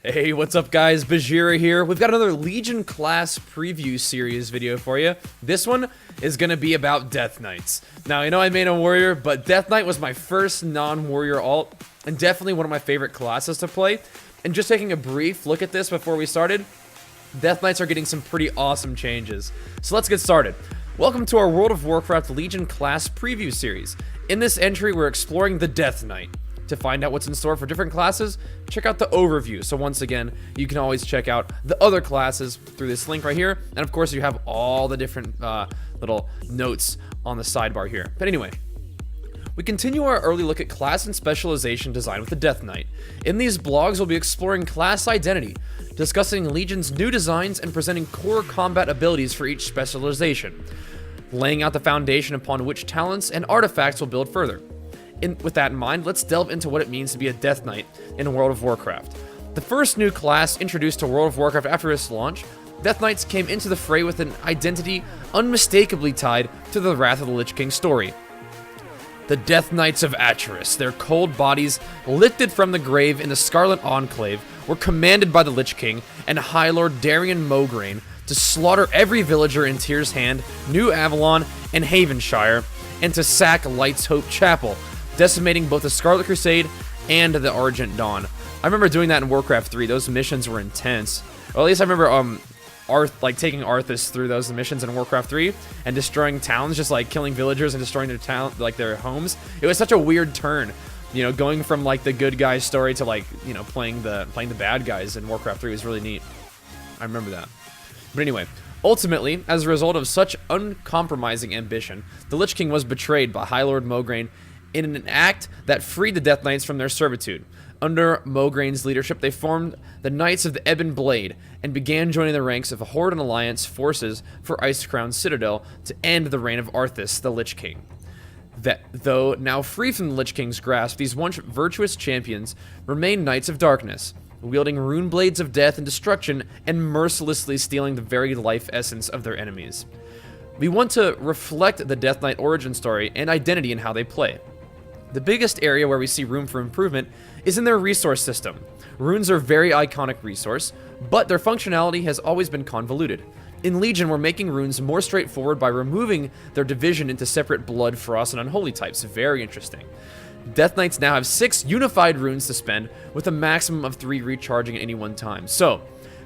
Hey, what's up guys, Bajheera here. We've got another Legion class preview series video for you. This one is going to be about Death Knights. Now, I know I made a warrior, but Death Knight was my first non-warrior alt, and definitely one of my favorite classes to play. And just taking a brief look at this before we started, Death Knights are getting some pretty awesome changes. So let's get started. Welcome to our World of Warcraft Legion class preview series. In this entry, we're exploring the Death Knight. To find out what's in store for different classes, check out the overview. So once again, you can always check out the other classes through this link right here. And of course, you have all the different little notes on the sidebar here. But anyway, we continue our early look at class and specialization design with the Death Knight. In these blogs, we'll be exploring class identity, discussing Legion's new designs, and presenting core combat abilities for each specialization, laying out the foundation upon which talents and artifacts will build further. With that in mind, let's delve into what it means to be a Death Knight in World of Warcraft. The first new class introduced to World of Warcraft after its launch, Death Knights came into the fray with an identity unmistakably tied to the Wrath of the Lich King story. The Death Knights of Atcheris, their cold bodies lifted from the grave in the Scarlet Enclave, were commanded by the Lich King and High Lord Darian Mograine to slaughter every villager in Tyr's Hand, New Avalon, and Havenshire, and to sack Light's Hope Chapel, decimating both the Scarlet Crusade and the Argent Dawn. I remember doing that in Warcraft 3. Those missions were intense. Or at least I remember taking Arthas through those missions in Warcraft 3 and destroying towns, just like killing villagers and destroying their town, like their homes. It was such a weird turn, you know, going from like the good guy story to like, you know, playing the bad guys in Warcraft 3 was really neat. I remember that. But anyway, ultimately, as a result of such uncompromising ambition, the Lich King was betrayed by High Lord Mograine in an act that freed the Death Knights from their servitude. Under Mograine's leadership, they formed the Knights of the Ebon Blade and began joining the ranks of the Horde and Alliance forces for Icecrown Citadel to end the reign of Arthas, the Lich King. Though now free from the Lich King's grasp, these once virtuous champions remain Knights of Darkness, wielding rune blades of death and destruction and mercilessly stealing the very life essence of their enemies. We want to reflect the Death Knight origin story and identity in how they play. The biggest area where we see room for improvement is in their resource system. Runes are a very iconic resource, but their functionality has always been convoluted. In Legion, we're making runes more straightforward by removing their division into separate Blood, Frost, and Unholy types. Very interesting. Death Knights now have 6 unified runes to spend, with a maximum of 3 recharging at any one time. So,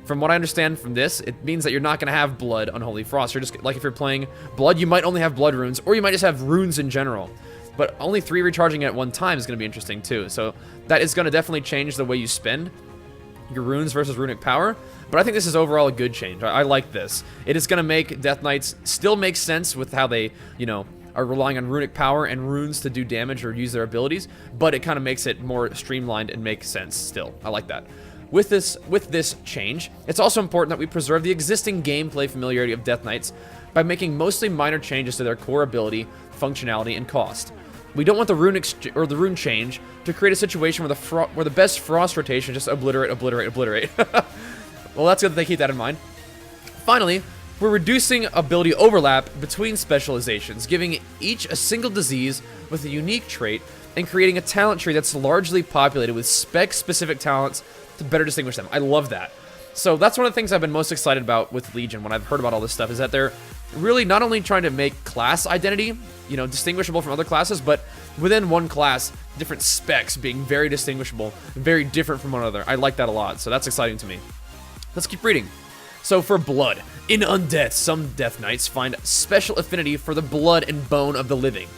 from what I understand from this, it means that you're not going to have Blood, Unholy, Frost. You're just, like if you're playing Blood, you might only have Blood runes, or you might just have runes in general. But only 3 recharging at one time is going to be interesting too. So that is going to definitely change the way you spend your runes versus runic power. But I think this is overall a good change. I like this. It is going to make Death Knights still make sense with how they, you know, are relying on runic power and runes to do damage or use their abilities. But it kind of makes it more streamlined and makes sense still. I like that. With this change, it's also important that we preserve the existing gameplay familiarity of Death Knights by making mostly minor changes to their core ability, functionality, and cost. We don't want the rune change to create a situation where the best Frost rotation just obliterate. Well, that's good that they keep that in mind. Finally, we're reducing ability overlap between specializations, giving each a single disease with a unique trait, and creating a talent tree that's largely populated with spec-specific talents to better distinguish them. I love that. So that's one of the things I've been most excited about with Legion when I've heard about all this stuff, is that they're really not only trying to make class identity, you know, distinguishable from other classes, but within one class, different specs being very distinguishable, very different from one another. I like that a lot, so that's exciting to me. Let's keep reading. So for blood, in Undeath, some Death Knights find special affinity for the blood and bone of the living.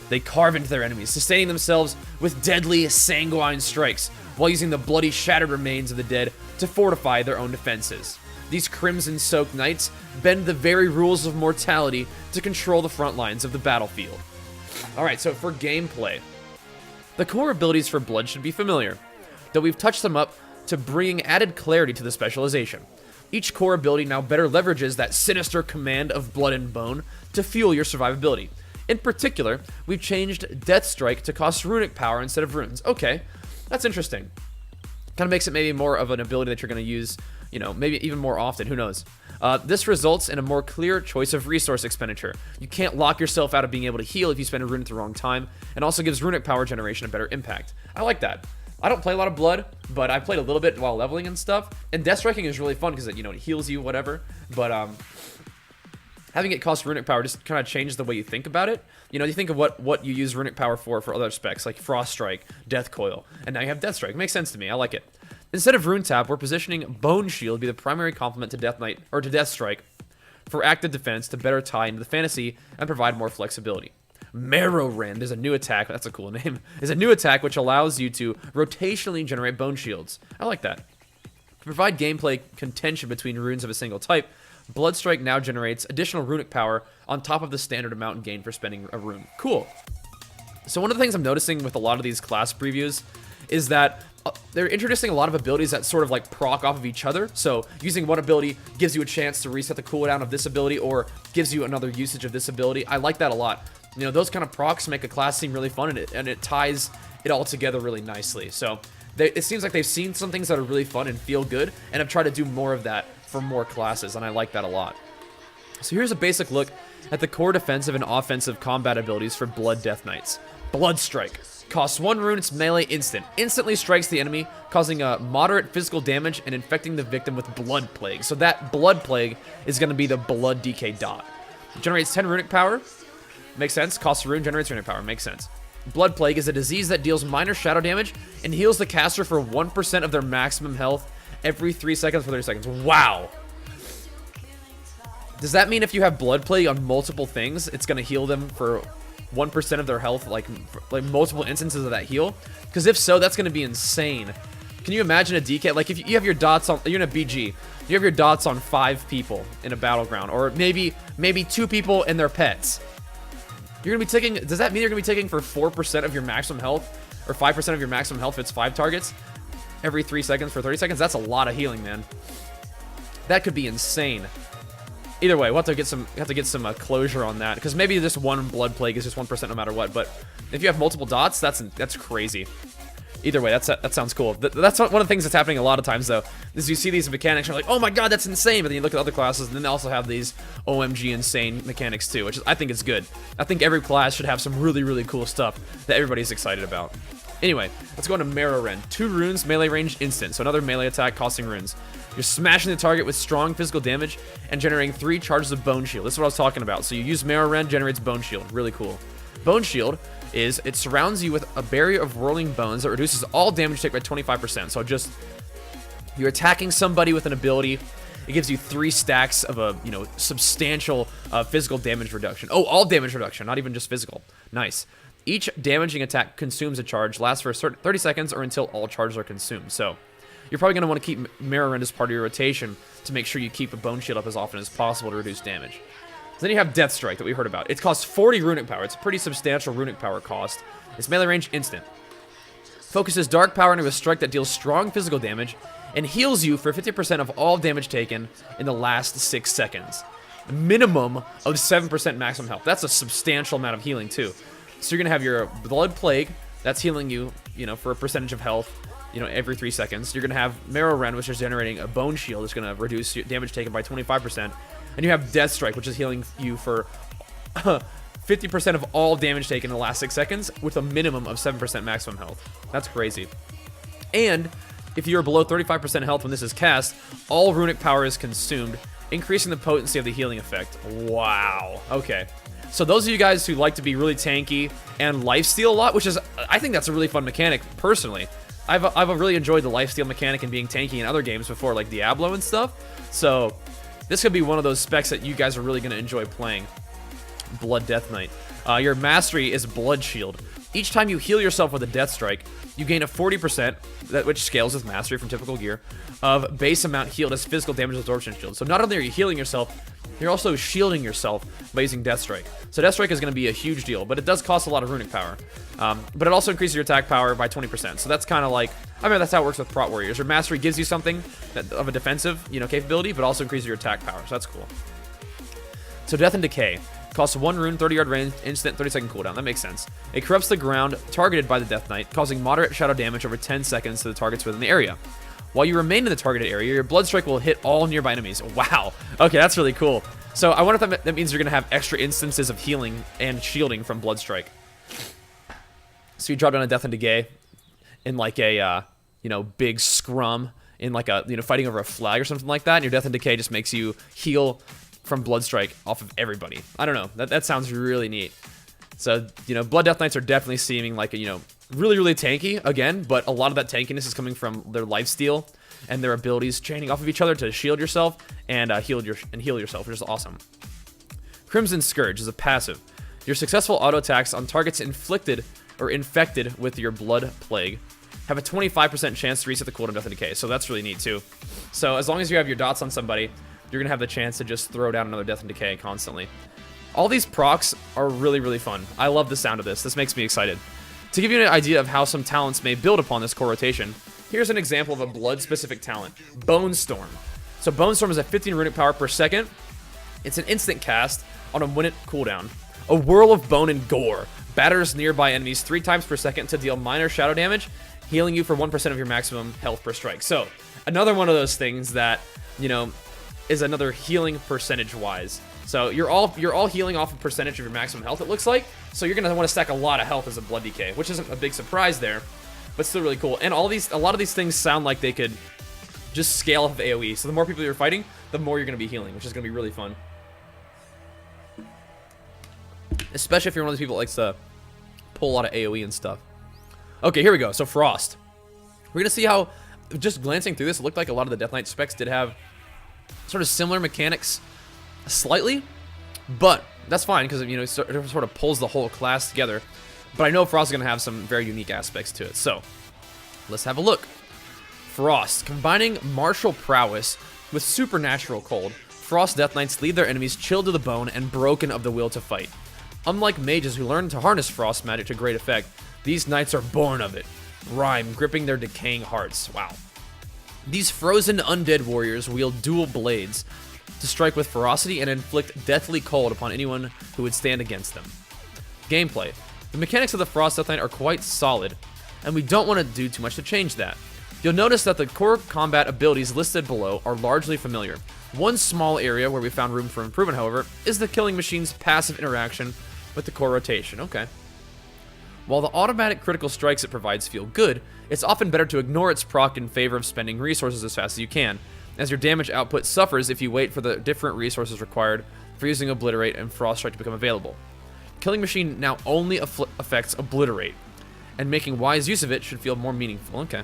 They carve into their enemies, sustaining themselves with deadly, sanguine strikes, while using the bloody, shattered remains of the dead to fortify their own defenses. These crimson-soaked knights bend the very rules of mortality to control the front lines of the battlefield. Alright, so for gameplay, the core abilities for Blood should be familiar, though we've touched them up to bring added clarity to the specialization. Each core ability now better leverages that sinister command of Blood and Bone to fuel your survivability. In particular, we've changed Death Strike to cost runic power instead of runes. Okay, that's interesting. Kind of makes it maybe more of an ability that you're going to use, you know, maybe even more often, who knows. This results in a more clear choice of resource expenditure. You can't lock yourself out of being able to heal if you spend a rune at the wrong time, and also gives runic power generation a better impact. I like that. I don't play a lot of Blood, but I played a little bit while leveling and stuff. And Death Striking is really fun because it, you know, it heals you, whatever. But having it cost runic power just kind of changed the way you think about it. You know, you think of what you use runic power for other specs, like Frost Strike, Death Coil, and now you have Death Strike. It makes sense to me. I like it. Instead of Rune Tap, we're positioning Bone Shield to be the primary complement to Death Knight, or to Death Strike, for active defense to better tie into the fantasy and provide more flexibility. Marrow Rend is a new attack. That's a cool name. Is a new attack which allows you to rotationally generate bone shields. I like that. To provide gameplay contention between runes of a single type, Bloodstrike now generates additional runic power on top of the standard amount gained for spending a rune. Cool. So one of the things I'm noticing with a lot of these class previews is that they're introducing a lot of abilities that sort of like proc off of each other. So using one ability gives you a chance to reset the cooldown of this ability, or gives you another usage of this ability. I like that a lot. You know, those kind of procs make a class seem really fun, and it ties it all together really nicely. So it seems like they've seen some things that are really fun and feel good, and have tried to do more of that for more classes, and I like that a lot. So here's a basic look at the core defensive and offensive combat abilities for Blood Death Knights. Blood Strike. Costs 1 rune, it's melee instant. Instantly strikes the enemy, causing a moderate physical damage and infecting the victim with Blood Plague. So that Blood Plague is going to be the Blood DK dot. It generates 10 runic power. Makes sense. Costs a rune, generates runic power. Makes sense. Blood Plague is a disease that deals minor shadow damage and heals the caster for 1% of their maximum health every 3 seconds for 30 seconds. Wow. Does that mean if you have Blood Plague on multiple things, it's going to heal them for 1% of their health, like multiple instances of that heal? Because if so, that's going to be insane. Can you imagine a DK? Like if you have your dots on, you're in a BG, you have your dots on 5 people in a battleground, or maybe 2 people and their pets. You're going to be taking, does that mean you're going to be taking for 4% of your maximum health, or 5% of your maximum health if it's 5 targets every 3 seconds for 30 seconds? That's a lot of healing, man. That could be insane. Either way, we'll have to get some closure on that, because maybe just one Blood Plague is just 1% no matter what. But if you have multiple dots, that's crazy. Either way, that sounds cool. That's one of the things that's happening a lot of times, though, is you see these mechanics, and you're like, oh my god, that's insane. But then you look at other classes, and then they also have these OMG insane mechanics too, which I think is good. I think every class should have some really, really cool stuff that everybody's excited about. Anyway, let's go into Marrow Rend. 2 runes, melee range instant, so another melee attack costing runes. You're smashing the target with strong physical damage and generating 3 charges of Bone Shield. This is what I was talking about. So you use Marrow Rend, generates Bone Shield. Really cool. Bone Shield is, it surrounds you with a barrier of whirling bones that reduces all damage take by 25%. So just, you're attacking somebody with an ability, it gives you 3 stacks of a, you know, substantial physical damage reduction. Oh, all damage reduction, not even just physical. Nice. Each damaging attack consumes a charge, lasts for a certain 30 seconds or until all charges are consumed. So you're probably going to want to keep Marrow Rend as part of your rotation to make sure you keep a Bone Shield up as often as possible to reduce damage. Then you have Death Strike that we heard about. It costs 40 runic power. It's a pretty substantial runic power cost. It's melee range instant. Focuses dark power into a strike that deals strong physical damage and heals you for 50% of all damage taken in the last 6 seconds. A minimum of 7% maximum health. That's a substantial amount of healing too. So you're going to have your Blood Plague, that's healing you, you know, for a percentage of health, you know, every 3 seconds. You're going to have Marrow Rend, which is generating a Bone Shield. It's going to reduce your damage taken by 25%. And you have Death Strike, which is healing you for 50% of all damage taken in the last 6 seconds with a minimum of 7% maximum health. That's crazy. And if you're below 35% health when this is cast, all runic power is consumed, increasing the potency of the healing effect. Wow. Okay. So those of you guys who like to be really tanky and lifesteal a lot, which is, I think that's a really fun mechanic, personally. I've really enjoyed the lifesteal mechanic and being tanky in other games before, like Diablo and stuff. So this could be one of those specs that you guys are really going to enjoy playing. Blood Death Knight. Your mastery is Blood Shield. Each time you heal yourself with a Death Strike, you gain a 40%, which scales with mastery from typical gear, of base amount healed as physical damage absorption shield. So not only are you healing yourself, you're also shielding yourself by using Death Strike. So Death Strike is going to be a huge deal, but it does cost a lot of runic power. But it also increases your attack power by 20%. So that's kind of like, I mean, that's how it works with Prot Warriors. Your mastery gives you something of a defensive, you know, capability, but also increases your attack power. So that's cool. So Death and Decay. Costs 1 rune, 30-yard range, instant, 30-second cooldown. That makes sense. It corrupts the ground targeted by the Death Knight, causing moderate shadow damage over 10 seconds to the targets within the area. While you remain in the targeted area, your Blood Strike will hit all nearby enemies. Wow. Okay, that's really cool. So I wonder if that means you're going to have extra instances of healing and shielding from Blood Strike. So you drop down a Death and Decay. in like a, you know, big scrum in like a, you know, fighting over a flag or something like that. And your Death and Decay just makes you heal from Blood Strike off of everybody. I don't know. That sounds really neat. So, you know, Blood Death Knights are definitely seeming like, you know, really, really tanky again, but a lot of that tankiness is coming from their lifesteal and their abilities chaining off of each other to shield yourself and heal yourself, which is awesome. Crimson Scourge is a passive. Your successful auto attacks on targets inflicted or infected with your Blood Plague have a 25% chance to reset the cooldown Death and Decay, so that's really neat too. So as long as you have your dots on somebody, you're gonna have the chance to just throw down another Death and Decay constantly. All these procs are really, really fun. I love the sound of this. This makes me excited. To give you an idea of how some talents may build upon this core rotation, here's an example of a blood-specific talent, Bone Storm. So Bone Storm is a 15 runic power per second. It's an instant cast on a minute cooldown. A whirl of bone and gore batters nearby enemies 3 times per second to deal minor shadow damage, healing you for 1% of your maximum health per strike. So another one of those things that, you know, is another healing percentage-wise. So you're all healing off a percentage of your maximum health, it looks like. So you're gonna want to stack a lot of health as a Blood Decay, which isn't a big surprise there, but still really cool. And a lot of these things sound like they could just scale off of AoE. So the more people you're fighting, the more you're gonna be healing, which is gonna be really fun. Especially if you're one of those people that likes to pull a lot of AoE and stuff. Okay, here we go. So Frost. We're gonna see how, just glancing through this, it looked like a lot of the Death Knight specs did have sort of similar mechanics slightly, but that's fine because, you know, it sort of pulls the whole class together. But I know Frost is going to have some very unique aspects to it, so let's have a look. Frost. Combining martial prowess with supernatural cold, Frost Death Knights leave their enemies chilled to the bone and broken of the will to fight. Unlike mages who learn to harness Frost magic to great effect, these knights are born of it. Rhyme, gripping their decaying hearts. Wow. These frozen undead warriors wield dual blades to strike with ferocity and inflict deathly cold upon anyone who would stand against them. Gameplay. The mechanics of the Frost Death Knight are quite solid, and we don't want to do too much to change that. You'll notice that the core combat abilities listed below are largely familiar. One small area where we found room for improvement, however, is the Killing Machine's passive interaction with the core rotation. Okay. While the automatic critical strikes it provides feel good, it's often better to ignore its proc in favor of spending resources as fast as you can, as your damage output suffers if you wait for the different resources required for using Obliterate and Frost Strike to become available. Killing Machine now only affects Obliterate, and making wise use of it should feel more meaningful. Okay.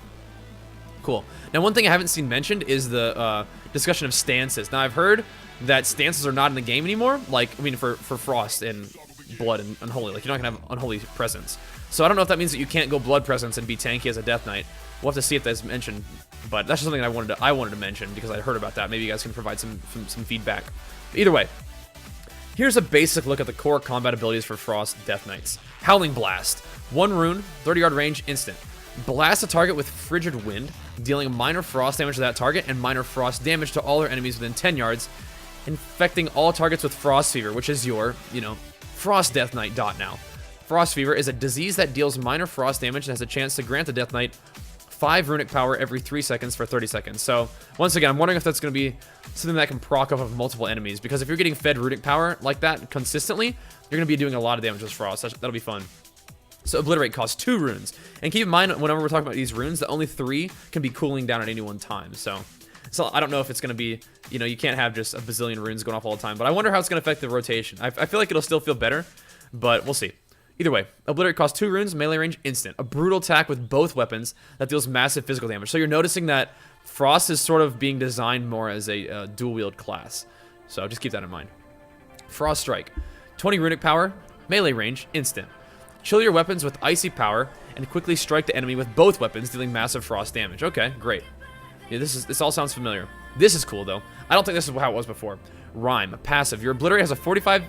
Cool. Now, one thing I haven't seen mentioned is the discussion of stances. Now, I've heard that stances are not in the game anymore, like, I mean, for Frost and Blood and Unholy. Like, you're not going to have Unholy Presence. So I don't know if that means that you can't go Blood Presence and be tanky as a Death Knight. We'll have to see if that's mentioned, but that's just something that I wanted to mention because I heard about that. Maybe you guys can provide some feedback. But either way, here's a basic look at the core combat abilities for Frost Death Knights. Howling Blast. 1 rune, 30-yard range, instant. Blast a target with Frigid Wind, dealing minor frost damage to that target and minor frost damage to all their enemies within 10 yards, infecting all targets with Frost Fever, which is your, you know, Frost Death Knight dot now. Frost Fever is a disease that deals minor frost damage and has a chance to grant the Death Knight 5 runic power every 3 seconds for 30 seconds. So, once again, I'm wondering if that's going to be something that can proc off of multiple enemies, because if you're getting fed runic power like that consistently, you're going to be doing a lot of damage with Frost. That'll be fun. So, Obliterate costs 2 runes. And keep in mind, whenever we're talking about these runes, that only 3 can be cooling down at any one time. So I don't know if it's going to be, you know, you can't have just a bazillion runes going off all the time, but I wonder how it's going to affect the rotation. I feel like it'll still feel better, but we'll see. Either way, Obliterate costs 2 runes, melee range instant. A brutal attack with both weapons that deals massive physical damage. So you're noticing that Frost is sort of being designed more as a dual wield class. So just keep that in mind. Frost Strike. 20 runic power, melee range, instant. Chill your weapons with icy power and quickly strike the enemy with both weapons, dealing massive frost damage. Okay, great. Yeah, this all sounds familiar. This is cool though. I don't think this is how it was before. Rhyme. Passive. Your Obliterate has a 45%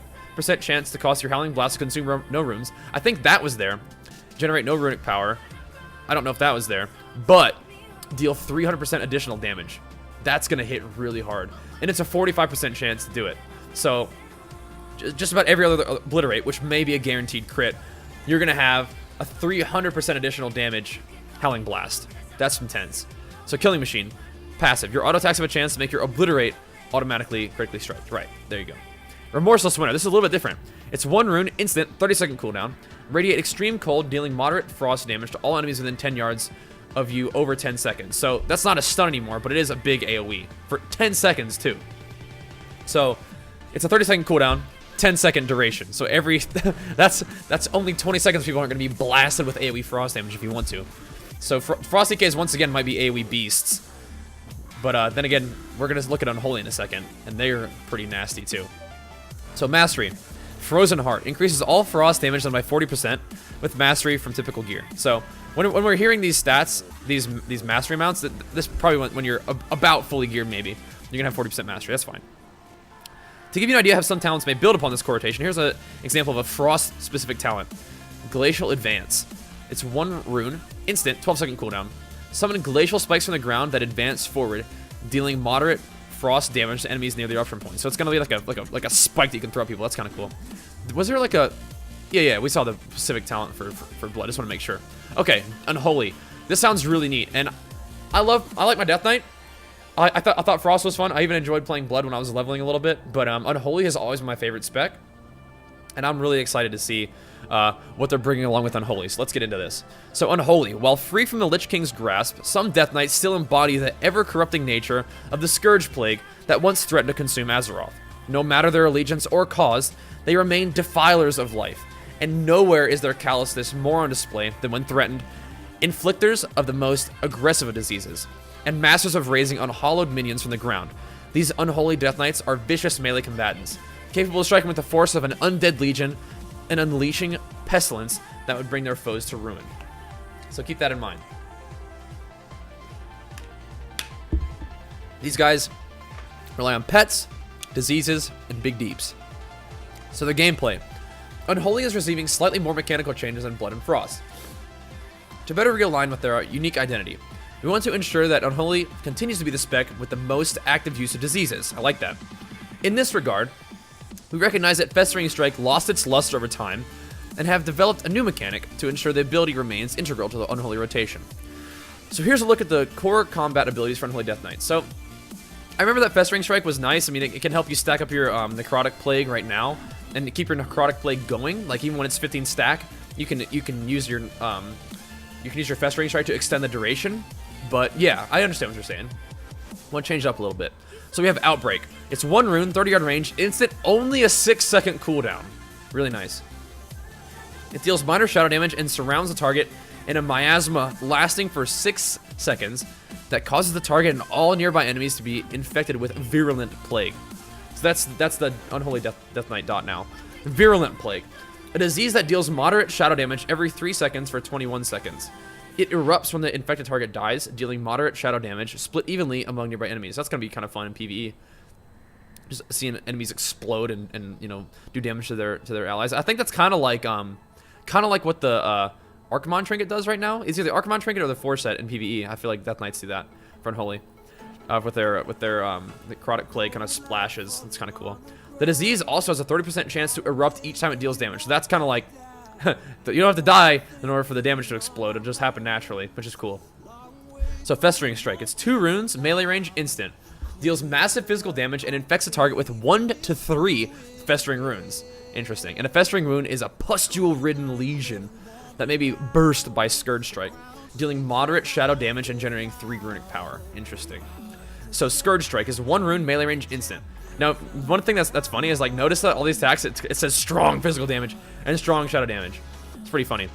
chance to cost your Howling Blast to consume no runes. I think that was there. Generate no runic power. I don't know if that was there. But deal 300% additional damage. That's going to hit really hard. And it's a 45% chance to do it. So, just about every other Obliterate, which may be a guaranteed crit, you're going to have a 300% additional damage Howling Blast. That's intense. So, Killing Machine. Passive. Your auto attacks have a chance to make your Obliterate automatically critically strike. Right, there you go. Remorseless Winter. This is a little bit different. It's 1 rune, instant, 30-second cooldown. Radiate extreme cold, dealing moderate frost damage to all enemies within 10 yards of you over 10 seconds. So that's not a stun anymore, but it is a big AoE for 10 seconds too. So it's a 30-second cooldown, 10-second duration. So every that's only 20 seconds. People aren't going to be blasted with AoE frost damage if you want to. So frost DKs once again might be AoE beasts, but then again we're going to look at Unholy in a second, and they're pretty nasty too. So mastery. Frozen Heart increases all frost damage done by 40% with mastery from typical gear. So when we're hearing these stats, these mastery amounts, this probably when you're about fully geared, maybe you're gonna have 40% mastery. That's fine. To give you an idea how some talents may build upon this core rotation, here's an example of a frost specific talent: Glacial Advance. It's 1 rune, instant, 12-second cooldown. Summon glacial spikes from the ground that advance forward, dealing moderate frost damage to enemies near the eruption point. So it's gonna be like a spike that you can throw at people. That's kind of cool. Was there like a... Yeah, we saw the specific talent for blood. Just want to make sure. Okay, Unholy. This sounds really neat, and I like my Death Knight. I thought Frost was fun. I even enjoyed playing Blood when I was leveling a little bit, but Unholy has always been my favorite spec, and I'm really excited to see what they're bringing along with Unholy. So let's get into this. So Unholy, while free from the Lich King's grasp, some Death Knights still embody the ever-corrupting nature of the Scourge Plague that once threatened to consume Azeroth. No matter their allegiance or cause, they remain defilers of life, and nowhere is their callousness more on display than when threatened, inflictors of the most aggressive of diseases, and masters of raising unhallowed minions from the ground. These Unholy Death Knights are vicious melee combatants, capable of striking with the force of an undead legion and unleashing pestilence that would bring their foes to ruin. So keep that in mind. These guys rely on pets, diseases, and big deeps. So the gameplay. Unholy is receiving slightly more mechanical changes than Blood and Frost, to better realign with their unique identity. We want to ensure that Unholy continues to be the spec with the most active use of diseases. I like that. In this regard, we recognize that Festering Strike lost its luster over time, and have developed a new mechanic to ensure the ability remains integral to the Unholy rotation. So here's a look at the core combat abilities for Unholy Death Knight. So I remember that Festering Strike was nice. I mean, it can help you stack up your Necrotic Plague right now, and keep your Necrotic Plague going. Like even when it's 15 stack, you can use your Festering Strike to extend the duration. But yeah, I understand what you're saying. Want to change it up a little bit. So we have Outbreak. It's 1 rune, 30-yard range, instant, only a 6-second cooldown. Really nice. It deals minor shadow damage and surrounds the target in a miasma lasting for 6 seconds that causes the target and all nearby enemies to be infected with Virulent Plague. So that's the Unholy Death Knight dot now. Virulent Plague. A disease that deals moderate shadow damage every 3 seconds for 21 seconds. It erupts when the infected target dies, dealing moderate shadow damage, split evenly among nearby enemies. That's going to be kind of fun in PvE. Just seeing enemies explode and you know, do damage to their allies. I think that's kind of like what the Archimon Trinket does right now. It's either the Archimon Trinket or the Forset in PvE. I feel like Death Knights do that for Unholy. With their Necrotic Plague kind of splashes. It's kind of cool. The disease also has a 30% chance to erupt each time it deals damage. So that's kind of like, you don't have to die in order for the damage to explode. It'll just happen naturally, which is cool. So Festering Strike. It's 2 runes, melee range, instant. Deals massive physical damage and infects a target with 1 to 3 Festering Runes. Interesting. And a Festering Rune is a pustule-ridden lesion that may be burst by Scourge Strike, dealing moderate shadow damage and generating 3 runic power. Interesting. So Scourge Strike is 1 rune, melee range, instant. Now, one thing that's funny is, like, notice that all these attacks, it says strong physical damage and strong shadow damage. It's pretty funny.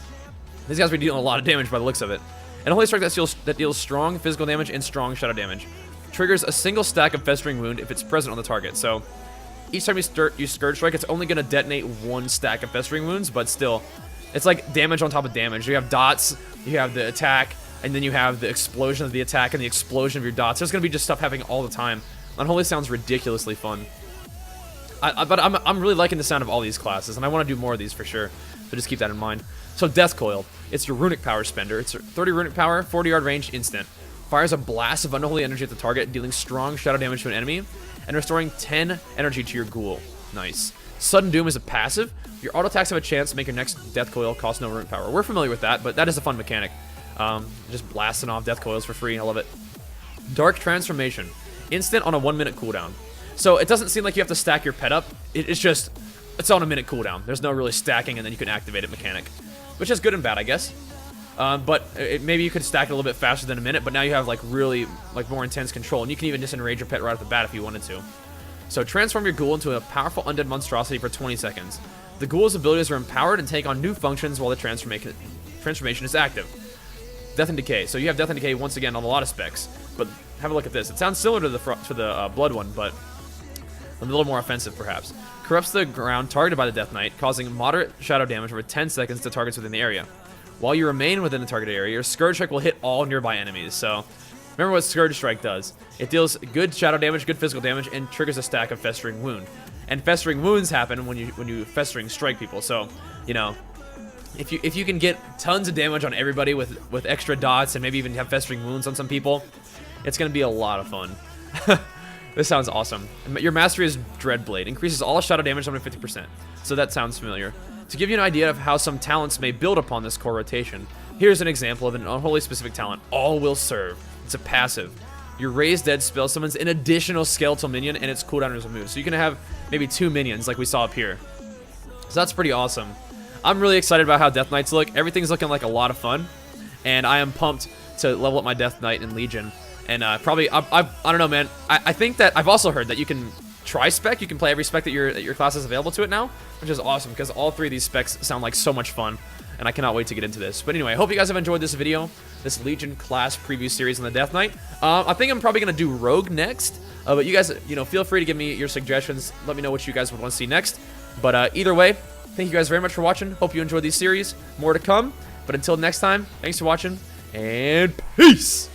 These guys are dealing a lot of damage by the looks of it. An Holy Strike that deals strong physical damage and strong shadow damage. Triggers a single stack of Festering Wound if it's present on the target. So each time you Scourge Strike, it's only going to detonate 1 stack of Festering Wounds, but still, it's like damage on top of damage. You have dots, you have the attack, and then you have the explosion of the attack and the explosion of your dots. There's going to be just stuff happening all the time. Unholy sounds ridiculously fun. But I'm really liking the sound of all these classes, and I want to do more of these for sure. So just keep that in mind. So Death Coil. It's your runic power spender. It's 30 runic power, 40-yard range, instant. Fires a blast of unholy energy at the target, dealing strong shadow damage to an enemy, and restoring 10 energy to your ghoul. Nice. Sudden Doom is a passive. Your auto attacks have a chance to make your next Death Coil cost no runic power. We're familiar with that, but that is a fun mechanic. Just blasting off Death Coils for free. I love it. Dark Transformation. Instant on a 1-minute cooldown. So it doesn't seem like you have to stack your pet up. It's just it's on a minute cooldown. There's no really stacking, and then you can activate it mechanic, which is good and bad, I guess. But maybe you could stack it a little bit faster than a minute, but now you have like really like more intense control, and you can even disenrage your pet right off the bat if you wanted to. So transform your ghoul into a powerful undead monstrosity for 20 seconds. The ghoul's abilities are empowered and take on new functions while the transformation is active. Death and Decay. So you have Death and Decay once again on a lot of specs, but have a look at this. It sounds similar to the Blood one, but a little more offensive perhaps. Corrupts the ground targeted by the Death Knight, causing moderate shadow damage over 10 seconds to targets within the area. While you remain within the targeted area, your Scourge Strike will hit all nearby enemies. So remember what Scourge Strike does. It deals good shadow damage, good physical damage, and triggers a stack of Festering Wound. And Festering Wounds happen when you Festering Strike people. So, you know, if you can get tons of damage on everybody with extra dots and maybe even have Festering Wounds on some people, it's going to be a lot of fun. This sounds awesome. Your mastery is Dreadblade. Increases all shadow damage up to 50%. So that sounds familiar. To give you an idea of how some talents may build upon this core rotation, here's an example of an Unholy specific talent, All Will Serve. It's a passive. Your Raised Dead spell summons an additional skeletal minion, and its cooldown is removed. So you can have maybe 2 minions like we saw up here. So that's pretty awesome. I'm really excited about how Death Knights look. Everything's looking like a lot of fun, and I am pumped to level up my Death Knight in Legion. And probably, I don't know, man. I think that I've also heard that you can tri-spec. You can play every spec that your class is available to it now, which is awesome because all 3 of these specs sound like so much fun, and I cannot wait to get into this. But anyway, I hope you guys have enjoyed this video, this Legion class preview series on the Death Knight. I think I'm probably gonna do Rogue next, but you guys, you know, feel free to give me your suggestions. Let me know what you guys would want to see next. But either way, thank you guys very much for watching. Hope you enjoyed these series. More to come. But until next time, thanks for watching, and peace.